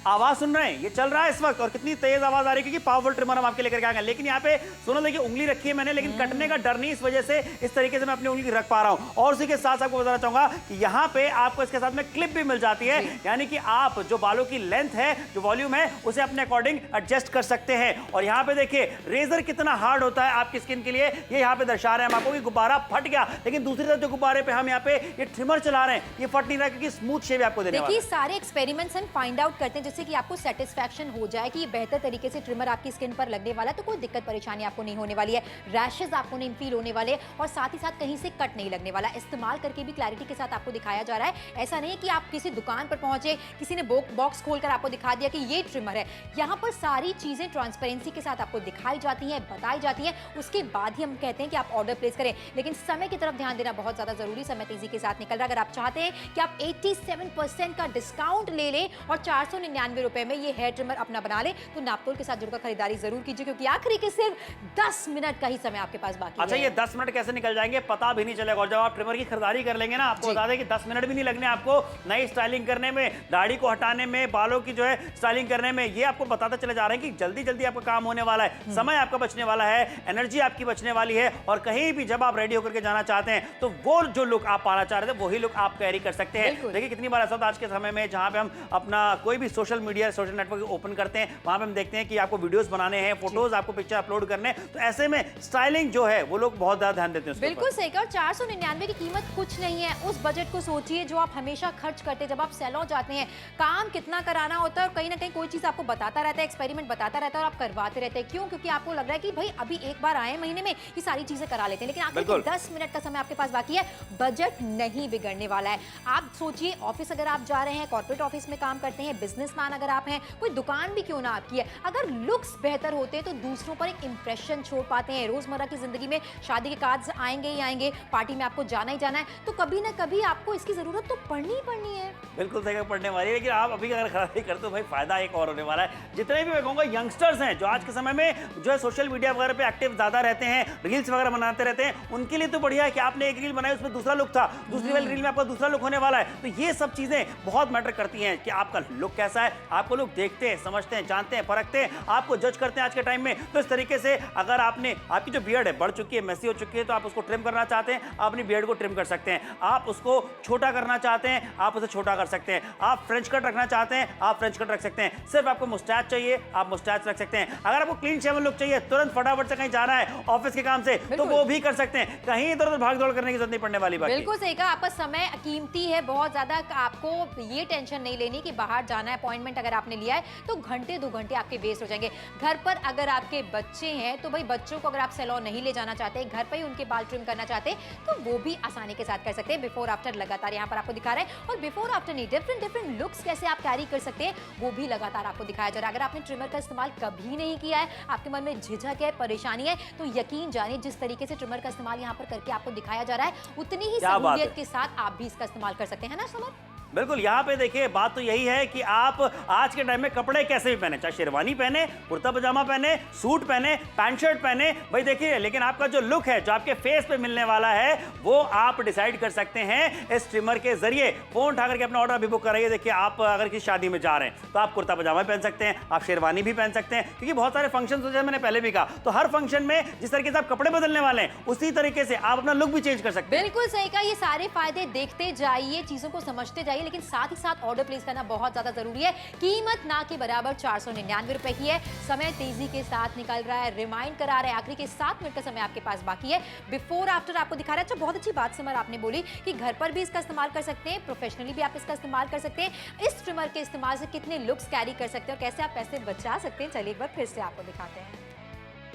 आवाज सुन रहे हैं, ये चल रहा है इस वक्त और कितनी तेज आवाज आ रही है क्योंकि पावरफुल ट्रिमर हम आपके लेकर के आ गए। लेकिन यहाँ पे सुनो, देखिए उंगली रखी है मैंने, लेकिन कटने का डर नहीं, इस वजह से इस तरीके से मैं अपनी उंगली रख पा रहा हूँ। और उसी के साथ आपको बताना चाहूंगा कि यहाँ पे आपको इसके साथ में क्लिप भी मिल जाती है, यानी कि आप जो बालों की लेंथ है, जो वॉल्यूम है, उसे अपने अकॉर्डिंग एडजस्ट कर सकते हैं। और यहाँ पे देखिए रेजर कितना हार्ड होता है आपकी स्किन के लिए, ये यहाँ पे दर्शा रहे हैं हम आपको कि गुब्बारा फट गया, लेकिन दूसरी तरफ जो गुब्बारे पे हम यहाँ पे ये ट्रिमर चला रहे हैं, ये फट नहीं रहा क्योंकि स्मूथ शेप आपको देने वाला है।
देखिए सारे एक्सपेरिमेंट्स हम फाइंड आउट करते हैं जिससे कि आपको सेटिस्फैक्शन हो जाए कि ये बेहतर तरीके से ट्रिमर आपकी स्किन पर लगने वाला है, तो कोई दिक्कत परेशानी आपको नहीं होने वाली है, रैशेस आपको नहीं फील होने वाले और साथ ही साथ कहीं से कट नहीं लगने वाला। इस्तेमाल करके भी क्लैरिटी के साथ आपको दिखाया जा रहा है। ऐसा नहीं है कि आप किसी दुकान पर पहुंचे, किसी ने बॉक्स खोलकर आपको दिखा दिया कि ये ट्रिमर है। यहाँ पर सारी चीजें ट्रांसपेरेंसी के साथ आपको दिखाई जाती हैं, बताई जाती हैं, उसके बाद ही हम कहते हैं कि आप ऑर्डर प्लेस करें। लेकिन समय की तरफ ध्यान देना बहुत ज्यादा जरूरी, समय तेजी के साथ निकल रहा है। अगर आप चाहते हैं कि आप 87% का डिस्काउंट ले लें और 499 रुपए में ये हेयर ट्रिमर अपना बना ले, तो नापतोल के साथ जुड़कर खरीदारी जरूर कीजिए क्योंकि आखिरी के सिर्फ 10 मिनट का ही समय आपके पास बाकी है।
अच्छा, ये 10 मिनट कैसे निकल जाएंगे पता भी नहीं चलेगा। और जब आप ट्रिमर की खरीदारी कर लेंगे ना, आपको बता दें कि 10 मिनट भी नहीं लगने आपको नई स्टाइलिंग करने में, दाढ़ी को हटाने में, बालों की जो है स्टाइलिंग करने में। ये आपको बताते चले जा रहे हैं कि जल्दी जल्दी आपका काम होने वाला है, समय आपका बचने वाला है, एनर्जी आपकी बचने वाली है और कहीं भी जब आप रेडी होकर के जाना चाहते हैं तो वो जो लुक आप पाना चाह रहे थे वही लुक आप कैरी कर सकते हैं। देखिए कितनी बार ऐसा होता है आज के समय में, जहां पे हम अपना कोई भी social media, social network open करते हैं, वहां पे हम देखते हैं कि आपको वीडियोस बनाने हैं, फोटोज आपको पिक्चर अपलोड करने, तो ऐसे में स्टाइलिंग जो है वो लोग बहुत ज्यादा ध्यान देते हैं।
बिल्कुल सही कहा। 499 की कीमत कुछ नहीं है। उस बजट को सोचिए जो आप हमेशा खर्च करते हैं जब आप सैलून जाते हैं। काम कितना कराना होता है और कहीं ना कहीं कोई चीज आपको बताता रहता है, एक्सपेरिमेंट बताता रहता है और आप करवाते रहते हैं। क्यों? क्योंकि आपको लग रहा है कि भाई अभी एक बार आए महीने में ये सारी चीजें करा लेते हैं, लेकिन आखिर 10 मिनट का समय आपके पास बाकी है। बजट नहीं बिगड़ने वाला है। आप सोचिए, ऑफिस अगर आप जा रहे हैं, कॉर्पोरेट ऑफिस में काम करते हैं, बिजनेस बिजनेसमैन अगर आप हैं, कोई दुकान भी क्यों ना आपकी है, अगर लुक्स बेहतर होते हैं तो दूसरों पर एक इंप्रेशन छोड़ पाते हैं। रोजमर्रा की जिंदगी में शादी के कार्ड्स आएंगे ही आएंगे, पार्टी में आपको जाना ही जाना है, तो कभी ना कभी आपको इसकी जरूरत तो पड़नी ही पड़नी है।
बिल्कुल सही पड़ने वाली है, लेकिन आप अभी अगर खरीदारी करते हो भाई फायदा एक और होने वाला है। जितने भी मैं कहूँगा यंगस्टर्स हैं जो आज के समय में जो है सोशल मीडिया वगैरह पे एक्टिव ज्यादा रहते हैं, रील्स वगैरह बनाते रहते हैं, उनके लिए तो बढ़िया है कि आपने एक रील बनाई उसमें दूसरा लुक था, दूसरी वाली रील में आपका दूसरा लुक होने वाला है। तो ये सब चीजें बहुत मैटर करती हैं कि आपका लुक कैसा है। आपको लोग देखते हैं, समझते हैं, जानते हैं, परखते हैं, आपको जज करते हैं आज के टाइम में। तो इस तरीके से अगर आपने आपकी जो बियर्ड है बढ़ चुकी है, मेसी हो चुकी है, तो आप उसको ट्रिम करना चाहते हैं, आप अपनी बियर्ड को ट्रिम कर सकते हैं। आप उसको छोटा करना चाहते हैं, आप उसे छोटा कर सकते हैं। आप फ्रेंच कट रखना चाहते हैं, आप फ्रेंच कट रख सकते हैं। सिर्फ आपको मुस्टैच चाहिए, आप मुस्टैच रख सकते हैं। अगर आपको क्लीन शेवन लुक चाहिए, तुरंत फटाफट से कहीं जाना है ऑफिस के काम से, तो वो भी कर सकते हैं। कहीं इधर उधर भाग दौड़ करने की जरूरत नहीं पड़ने वाली बात।
बिल्कुल सही कहा, आपका समय कीमती है बहुत ज्यादा। आपको ये टेंशन नहीं लेनी कि बाहर जाना है, अपॉइंटमेंट अगर आपने लिया है तो घंटे 2 घंटे आपके वेस्ट हो जाएंगे। घर पर अगर आपके बच्चे हैं तो भाई बच्चों को अगर आप सैलून नहीं ले जाना चाहते, घर पर ही उनके बाल ट्रिम करना चाहते तो वो भी आसानी के साथ कर सकते हैं। बिफोर आफ्टर लगातार यहाँ पर आपको दिखा रहे हैं, और बिफोर आफ्टर नहीं, डिफरेंट लुक्स कैसे आप कैरी कर सकते हैं वो भी लगातार आपको दिखाया जा रहा है। अगर आपने ट्रिमर का इस्तेमाल कभी नहीं किया है, आपके मन में झिझक है, परेशानी है, तो यकीन जानिए जिस तरीके से ट्रिमर का इस्तेमाल यहाँ पर करके आपको दिखाया जा रहा है, उतनी ही सहूलियत के साथ आप भी इसका इस्तेमाल कर सकते हैं ना समर।
बिल्कुल, यहाँ पे देखिए बात तो यही है कि आप आज के टाइम में कपड़े कैसे भी पहने, चाहे शेरवानी पहने, कुर्ता पजामा पहने, सूट पहने, पैंट शर्ट पहने, भाई देखिए, लेकिन आपका जो लुक है, जो आपके फेस पे मिलने वाला है, वो आप डिसाइड कर सकते हैं इस ट्रिमर के जरिए। फोन उठा करके अपना ऑर्डर अभी बुक कराइए। देखिए, आप अगर किसी शादी में जा रहे हैं तो आप कुर्ता पजामा पहन सकते हैं, आप शेरवानी भी पहन सकते हैं, क्योंकि बहुत सारे फंक्शन होते हैं, मैंने पहले भी कहा। तो हर फंक्शन में जिस तरीके से आप कपड़े बदलने वाले हैं, उसी तरीके से आप अपना लुक भी चेंज कर सकते हैं।
बिल्कुल सही कहा, ये सारे फायदे देखते जाइए, चीजों को समझते जाइए, लेकिन साथ ही साथ ऑर्डर प्लेस करना बहुत ज्यादा जरूरी है। कीमत ना के बराबर 499 रुपए की है। समय तेजी के साथ निकल रहा है, रिमाइंड करा रहा है, आखिरी के 7 मिनट का समय आपके पास बाकी है। बिफोर आफ्टर आपको दिखा रहा है। अच्छा, बहुत अच्छी बात सिमर आपने बोली कि घर पर भी इसका इस्तेमाल कर सकते हैं, प्रोफेशनली भी आप इसका इस्तेमाल कर सकते हैं। इस ट्रिमर के इस्तेमाल से कितने लुक्स कैरी कर सकते हैं और कैसे आप पैसे बचा सकते हैं, चलिए एक बार फिर से आपको दिखाते हैं।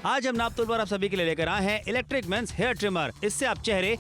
आज हम नापतोल पर आप सभी के लिए लेकर आए हैं इलेक्ट्रिक मेंस हेयर ट्रिमर। इससे आप चेहरे,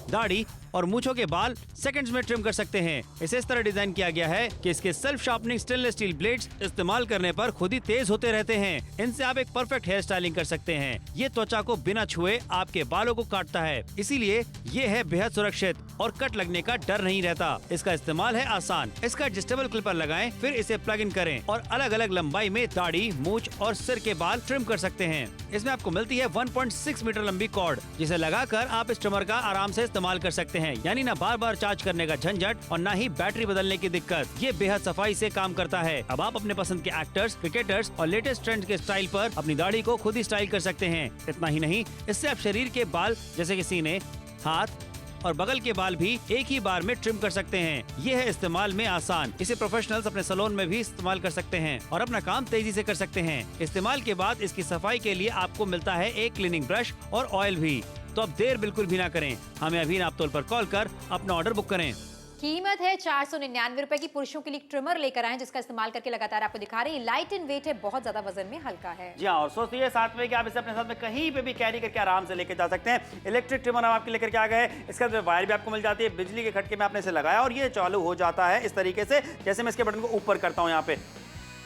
दाढ़ी और मूंछों के बाल सेकंड्स में ट्रिम कर सकते हैं। इसे इस तरह डिजाइन किया गया है कि इसके self sharpening stainless steel blades इस्तेमाल करने पर खुद ही तेज होते रहते हैं। इनसे आप एक परफेक्ट हेयर स्टाइलिंग कर सकते हैं। ये त्वचा को बिना छुए आपके बालों को काटता है, इसीलिए ये है बेहद सुरक्षित और कट लगने का डर नहीं रहता। इसका इस्तेमाल है आसान। इसका एडजस्टेबल क्लिपर लगाएं, फिर इसे प्लग इन करें और अलग अलग लंबाई में दाढ़ी, मूंछ और सिर के बाल ट्रिम कर सकते हैं। इसमें आपको मिलती है 1.6 मीटर लंबी कॉर्ड, जिसे लगाकर आप इस ट्रिमर का आराम से इस्तेमाल कर सकते हैं। यानी ना बार बार चार्ज करने का झंझट और ना ही बैटरी बदलने की दिक्कत। ये बेहद सफाई से काम करता है। अब आप अपने पसंद के एक्टर्स, क्रिकेटर्स और लेटेस्ट ट्रेंड के स्टाइल पर अपनी दाढ़ी को खुद ही स्टाइल कर सकते हैं। इतना ही नहीं, इससे आप शरीर के बाल जैसे कि सीने, हाथ और बगल के बाल भी एक ही बार में ट्रिम कर सकते हैं। ये है इस्तेमाल में आसान। इसे प्रोफेशनल्स अपने सैलून में भी इस्तेमाल कर सकते हैं और अपना काम तेजी से कर सकते हैं। इस्तेमाल के बाद इसकी सफाई के लिए आपको मिलता है एक क्लीनिंग ब्रश और ऑयल भी। तो अब देर बिल्कुल भी ना करें, हमें अभी नापतोल पर कॉल कर अपना ऑर्डर बुक करें।
कीमत है 499 रुपए की। पुरुषों के लिए ट्रिमर लेकर आए जिसका इस्तेमाल करके लगातार आपको दिखा रहे हैं। लाइट एंड वेट है, बहुत ज्यादा वजन में हल्का है।
जी हाँ, और सोचिए साथ में कि आप इसे अपने साथ में कहीं पे भी कैरी करके आराम से लेके जा सकते हैं। इलेक्ट्रिक ट्रिमर हम आपके लेकर के आ गए। इसका वायर भी आपको मिल जाती है। बिजली के खटके में आपने इसे लगाया और ये चालू हो जाता है इस तरीके से। जैसे मैं इसके बटन को ऊपर करता हूँ, यहाँ पे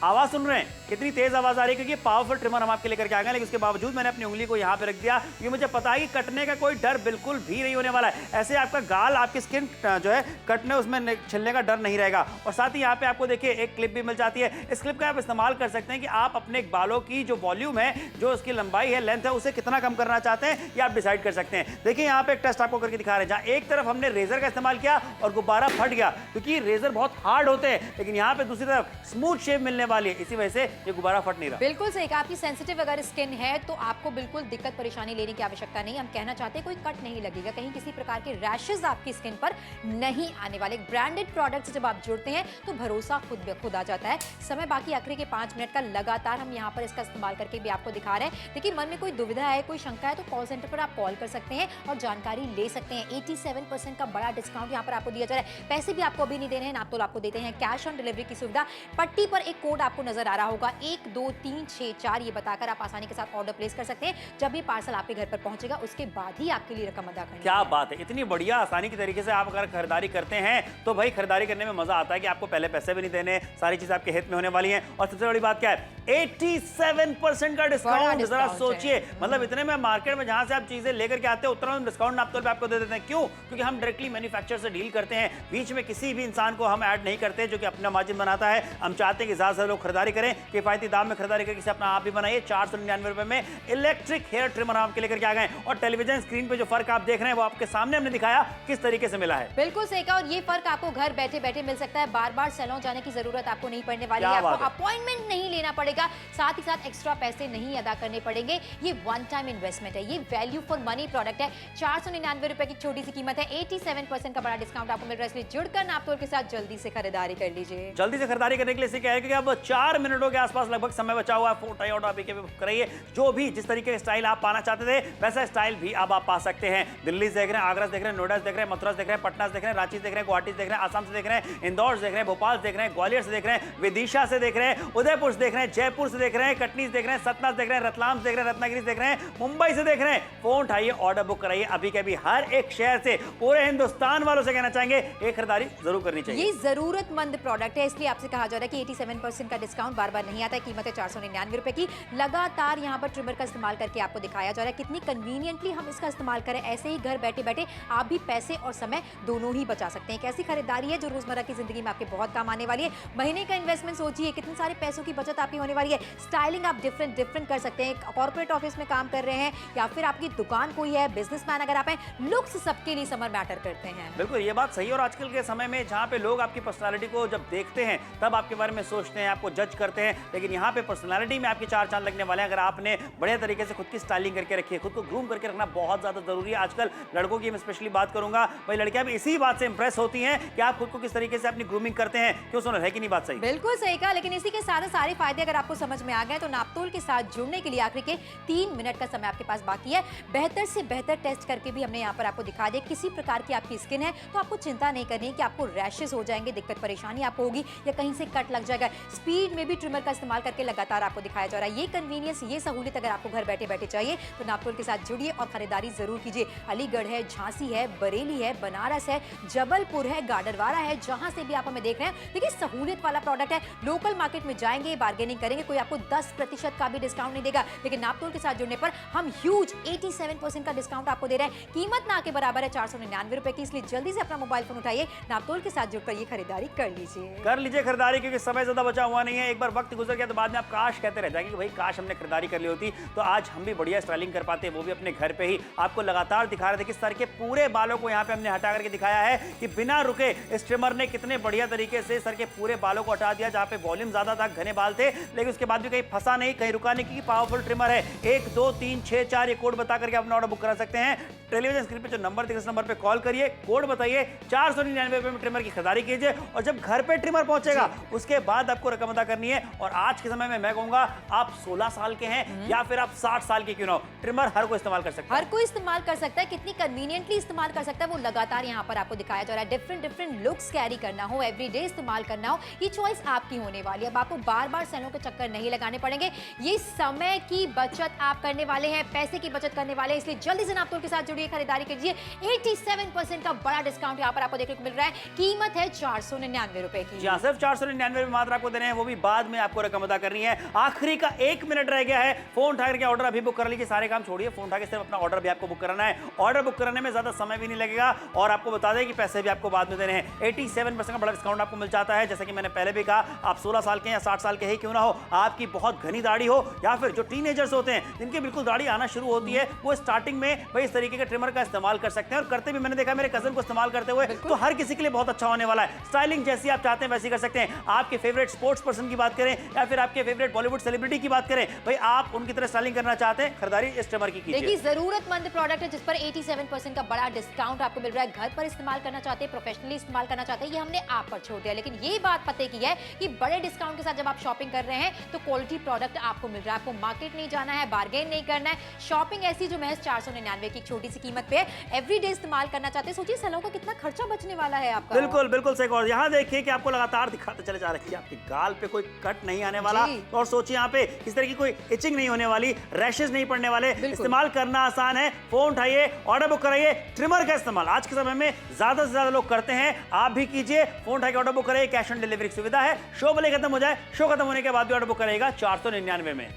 आवाज सुन रहे हैं, कितनी तेज आवाज आ रही है, क्योंकि पावरफुल ट्रिमर हम आपके लेकर के आ गए। लेकिन उसके बावजूद मैंने अपनी उंगली को यहाँ पे रख दिया, क्योंकि मुझे पता है कि कटने का कोई डर बिल्कुल भी नहीं होने वाला है। ऐसे आपका गाल, आपकी स्किन जो है कटने, उसमें छिलने का डर नहीं रहेगा। और साथ ही यहाँ पे आपको देखिए एक क्लिप भी मिल जाती है। इस क्लिप का आप इस्तेमाल कर सकते हैं कि आप अपने बालों की जो वॉल्यूम है, जो उसकी लंबाई है, लेंथ है, उसे कितना कम करना चाहते हैं, ये आप डिसाइड कर सकते हैं। देखिए यहाँ पे एक टेस्ट आपको करके दिखा रहे हैं, जहाँ एक तरफ हमने रेजर का इस्तेमाल किया और गुब्बारा फट गया, क्योंकि रेजर बहुत हार्ड होते हैं, लेकिन यहाँ पे दूसरी तरफ स्मूथ शेप मिलने वाली है, इसी वजह से ये गुब्बारा फट नहीं रहा।
बिल्कुल सही कहा। आपकी सेंसिटिव अगर स्किन है तो आपको बिल्कुल दिक्कत परेशानी लेने की आवश्यकता नहीं। हम कहना चाहते हैं कोई कट नहीं लगेगा, कहीं किसी प्रकार के रैशेज आपकी स्किन पर नहीं आने वाले। ब्रांडेड प्रोडक्ट से जब आप जुड़ते हैं तो भरोसा खुद आ जाता है। समय बाकी आखिरी के 5 मिनट का, लगातार हम यहाँ पर इसका इस्तेमाल करके भी आपको दिखा रहे हैं। देखिए, मन में कोई दुविधा है, कोई शंका है तो कॉल सेंटर पर आप कॉल कर सकते हैं और जानकारी ले सकते हैं। 87% का बड़ा डिस्काउंट यहाँ पर आपको दिया जा रहा है। पैसे भी आपको अभी नहीं देने हैं, नापतोल आपको देते हैं कैश ऑन डिलीवरी की सुविधा। पट्टी पर एक कोड कोड आपको नजर आ रहा होगा 12364, ये बताकर आप आसानी के साथ ऑर्डर प्लेस कर सकते हैं। जब ये पार्सल आपके घर पर पहुंचेगा उसके बाद ही आपके लिए रकम अदा करनी
क्या
है।
बात है, इतनी बढ़िया आसानी की तरीके से आप अगर खरीदारी करते हैं तो भाई खरीदारी करने में मजा आता है कि आपको पहले पैसे भी नहीं देने, सारी चीजें आपके हित में होने वाली हैं। और सबसे बड़ी बात क्या है, 87% का डिस्काउंट। जरा सोचिए, मतलब इतने में मार्केट में जहां से आप चीजें लेकर के आते हैं उतना डिस्काउंट आप तौर पे आपको दे देते हैं। क्यों? क्योंकि हम डायरेक्टली मैन्युफैक्चर से डील करते हैं, बीच में किसी भी इंसान को हम ऐड नहीं करते जो कि अपना मार्जिन बनाता है। हम चाहते हैं कि ज्यादा से लोग खरीदारी करें, किफायती दाम में खरीदारी करके अपना आप भी बनाइए। 499 रुपए में इलेक्ट्रिक हेयर ट्रिमर आपके लेकर के आ गए और टेलीविजन स्क्रीन पे जो फर्क आप देख रहे हैं वो आपके सामने हमने दिखाया किस तरीके से मिला है।
बिल्कुल सही कहा, और ये फर्क आपको घर बैठे बैठे मिल सकता है। बार बार सैलून जाने की जरूरत आपको नहीं पड़ने वाली है, आपको अपॉइंटमेंट नहीं लेना पड़ेगा, साथ ही साथ एक्स्ट्रा पैसे नहीं अदा करने पड़ेंगे। ये वन टाइम इन्वेस्टमेंट है, ये वैल्यू फॉर मनी प्रोडक्ट है। 499 रुपए की छोटी सी कीमत है, 87% का बड़ा डिस्काउंट आपको मिल रहा है। इसलिए जुड़कर नापतोल के साथ जल्दी से खरीदारी कर लीजिए।
जल्दी से खरीदारी करने के लिए क्या है कि अब 4 मिनटों के आसपास लगभग समय बचा हुआ है। फोन उठाइए और आप कराइए, जो भी जिस तरीके का स्टाइल आप पाना चाहते थे वैसा स्टाइल भी अब आप पा सकते हैं। दिल्ली देख रहे हैं, आगरा देख रहे हैं, नोएडा देख रहे हैं, मथुरा देख रहे हैं, पटना देख रहे हैं, रांची देख रहे हैं, गुवाहाटी देख रहे हैं, आसाम से देख रहे हैं, इंदौर देख रहे हैं, भोपाल देख रहे हैं, ग्वालियर से देख रहे हैं, विदिशा से देख रहे हैं, उदयपुर से देख रहे हैं, जयपुर से देख रहे हैं, कटनी से देख रहे हैं, सतना से देख रहे हैं, रतलाम से देख रहे हैं, रत्नागिरी से देख रहे हैं, मुंबई से देख रहे हैं। फोन उठाइए, ऑर्डर बुक कराइए अभी के अभी। हर एक शहर से, पूरे हिंदुस्तान वालों से कहना चाहेंगे ये खरीदारी जरूर करनी चाहिए।
ये जरूरतमंद प्रोडक्ट है, इसलिए आपसे कहा जा रहा है कि 87% का डिस्काउंट बार बार नहीं आता है। कीमत है 499 रुपए की। लगातार यहाँ पर ट्रिमर का इस्तेमाल करके आपको दिखाया जा रहा है कितनी कन्वीनियंटली हम इसका इस्तेमाल करें। ऐसे ही घर बैठे बैठे आप भी पैसे और समय दोनों ही बचा सकते हैं। कैसी खरीदारी है जो रोजमर्रा की जिंदगी में आपके बहुत काम आने वाली है। महीने का इन्वेस्टमेंट सोचिए, कितने सारे पैसों की बचत आपकी होने वाली है। स्टाइलिंग आप डिफरेंट कर सकते हैं। कॉर्पोरेट ऑफिस में काम कर रहे हैं या फिर आपकी दुकान कोई है, बिजनेसमैन अगर आप हैं, लुक्स सबके लिए समर मैटर करते हैं।
बिल्कुल, ये बात सही है। और आजकल के समय में जहाँ पे लोग आपकी पर्सनालिटी को जब देखते हैं तब आपके बारे में सोचते हैं, आपको जज करते हैं, लेकिन यहाँ पे पर्सनालिटी में आपके 4 चांद लगने वाले हैं अगर आपने बढ़िया तरीके से खुद की स्टाइलिंग करके रखी है। खुद को ग्रूम करके रखना बहुत ज्यादा जरूरी है। आजकल लड़कों की मैं स्पेशली बात करूंगा, भाई लड़कियां भी इसी बात से इंप्रेस होती हैं कि आप खुद को किस तरीके से अपनी ग्रूमिंग करते हैं। क्यों सुनो, है कि नहीं बात सही?
बिल्कुल सही कहा, लेकिन इसी के साथ सारे फायदे अगर आपको समझ में आ गए तो नापतोल के साथ जुड़ने के लिए आखिरी के 3 मिनट का समय आपके पास बाकी है। बेहतर से बेहतर टेस्ट करके भी हमने यहाँ पर आपको दिखा दिया। किसी प्रकार की आपकी स्किन है तो आपको चिंता नहीं करनी है कि आपको रैशेस हो जाएंगे, दिक्कत परेशानी आपको होगी या कहीं से कट लग जाएगा। स्पीड में भी ट्रिमर का इस्तेमाल करके लगातार आपको दिखाया जा रहा है। ये कन्वीनियंस, ये सहूलियत अगर आपको घर बैठे बैठे चाहिए तो नापतोल के साथ जुड़िए और खरीदारी जरूर कीजिए। अलीगढ़ है, झांसी है, बरेली है, बनारस है, जबलपुर है, गाडरवारा है, जहां से भी आप हमें देख रहे हैं, देखिए सहूलियत वाला प्रोडक्ट है। लोकल मार्केट में जाएंगे, बार्गेनिंग करेंगे, कोई आपको 10% का भी डिस्काउंट नहीं देगा, लेकिन नापतोल के साथ जुड़ने पर हम ह्यूज 87% का डिस्काउंट आपको दे रहे हैं। कीमत ना के बराबर है 499 रुपए की। इसलिए जल्दी से अपना मोबाइल फोन उठाइए, नापतोल के साथ जुड़कर ये खरीदारी कर लीजिए
खरीदारी, क्योंकि समय ज्यादा बचा हुआ नहीं है। एक बार वक्त गुजर गया तो बाद में आप काश कहते रह जाएंगे कि भाई काश हमने खरीदारी कर ली होती तो आज हम भी बढ़िया स्टाइलिंग कर पाते, वो भी अपने घर पे ही। आपको लगातार दिखा रहे थे किस तरह के पूरे बालों को यहाँ पे हमने हटा करके दिखाया है कि बिना रुके इस ट्रिमर ने कितने बढ़िया तरीके से सर के पूरे बालों को हटा दिया। जहाँ पे वॉल्यूम ज्यादा था, घने बाल थे, लेकिन उसके बाद भी कहीं फंसा नहीं, कहीं रुका नहीं, क्योंकि पावरफुल ट्रिमर है। 1 2 3 6 4 ये कोड बता करके अपना ऑर्डर बुक करा सकते हैं। टेलीविजन स्क्रीन पे जो नंबर दिख, इस नंबर पे कॉल करिए, कोड बताइए, 499 रुपए में ट्रिमर की खरीदारी कीजिए और जब घर पे ट्रिमर पहुंचेगा उसके बाद आपको रकम अदा करनी है। और आज के समय में मैं कहूंगा आप 16 साल के हैं या फिर आप 60 साल के क्यों ना हो, ट्रिमर हर कोई इस्तेमाल कर सकता है।
हर कोई इस्तेमाल कर सकता है। कितनी कन्वीनियंटली इस्तेमाल कर सकता है वो लगातार यहाँ पर आपको दिखाया जा रहा है। डिफरेंट लुक्स कैरी करना हो, एवरीडे इस्तेमाल करना हो, ये चॉइस आपकी होने वाली है। अब आपको बार बार सैलून के चक्कर नहीं लगाने पड़ेंगे। ये समय की बचत आप करने वाले हैं, पैसे की बचत करने वाले हैं। इसलिए जल्दी से नापतोल के साथ जुड़िए, खरीदारी कीजिए। 87% का बड़ा डिस्काउंट यहाँ पर आपको देखने को मिल रहा है। कीमत है 499 रुपए की।
जी हाँ, सिर्फ 499 में मात्र आपको देने हैं, वो भी बाद में आपको रकम अदा करनी है। आखिरी का 1 मिनट रह गया है। फोन उठा करके ऑर्डर अभी बुक कर लीजिए, सारे काम छोड़िए, फोन उठा के सिर्फ अपना ऑर्डर भी आपको बुक कराना है। ऑर्डर बुक कराने में ज्यादा समय भी नहीं लगेगा और आपको बता दें कि पैसे भी आपको बाद में देने हैं। 87% का बड़ा डिस्काउंट आपको मिल जाता है। जैसा कि मैंने पहले भी कहा, आप 16 साल के या 60 साल के ही क्यों ना हो, आपकी बहुत घनी दाढ़ी हो या फिर जो टीनेजर्स होते हैं जिनकी बिल्कुल दाढ़ी आना शुरू होती है, वो स्टार्टिंग में भाई इस तरीके के ट्रिमर का इस्तेमाल कर सकते हैं। और करते भी मैंने देखा मेरे कजन को इस्तेमाल करते हुए, तो हर किसी के लिए बहुत अच्छा होने वाला है। स्टाइलिंग जैसी आप चाहते हैं वैसी कर सकते हैं। आपके फेवरेट स्पोर्ट्स पर्सन की बात करें या फिर आपके फेवरेट बॉलीवुड सेलिब्रिटी की बात करें, भाई आप उनकी तरह स्टाइलिंग करना चाहते हैं, खरीदारी इस ट्रिमर की कीजिए।
देखिए जरूरतमंद प्रोडक्ट है जिस पर 87% का बड़ा डिस्काउंट आपको मिल रहा है। घर पर इस्तेमाल करना चाहते हैं, प्रोफेशनली इस्तेमाल करना चाहते हैं, ये हमने आप पर छोड़ दिया। लेकिन ये बात पते की है कि बड़े डिस्काउंट के साथ जब आप शॉपिंग कर रहे हैं तो क्वालिटी प्रोडक्ट आपको मिल रहा है। आपको मार्केट नहीं जाना है, बार्गेन नहीं करना है। शॉपिंग ऐसी जो महज 499 की छोटी सी कीमत पे है, एवरीडे इस्तेमाल करना चाहते हैं। सोचिए सैलून का कितना खर्चा बचने वाला है आपका।
बिल्कुल बिल्कुल सही। और यहाँ देखिए कि आपको लगातार दिखाते चले जा रहे हैं आपकी गाल बाल पे कोई कट नहीं आने वाला, और सोचिए यहाँ पे इस तरह की कोई इचिंग नहीं होने वाली, रैशेस नहीं पड़ने वाले। इस्तेमाल करना आसान है। फोन उठाइए, ऑर्डर बुक कराइए। ट्रिमर का इस्तेमाल आज के समय में ज्यादा से ज्यादा लोग करते हैं, आप भी कीजिए। फोन उठाकर ऑर्डर बुक कराइए, कैश ऑन डिलीवरी की सुविधा है। शो भले खत्म हो जाए, शो खत्म होने के बाद भी ऑर्डर बुक करेगा 499 में।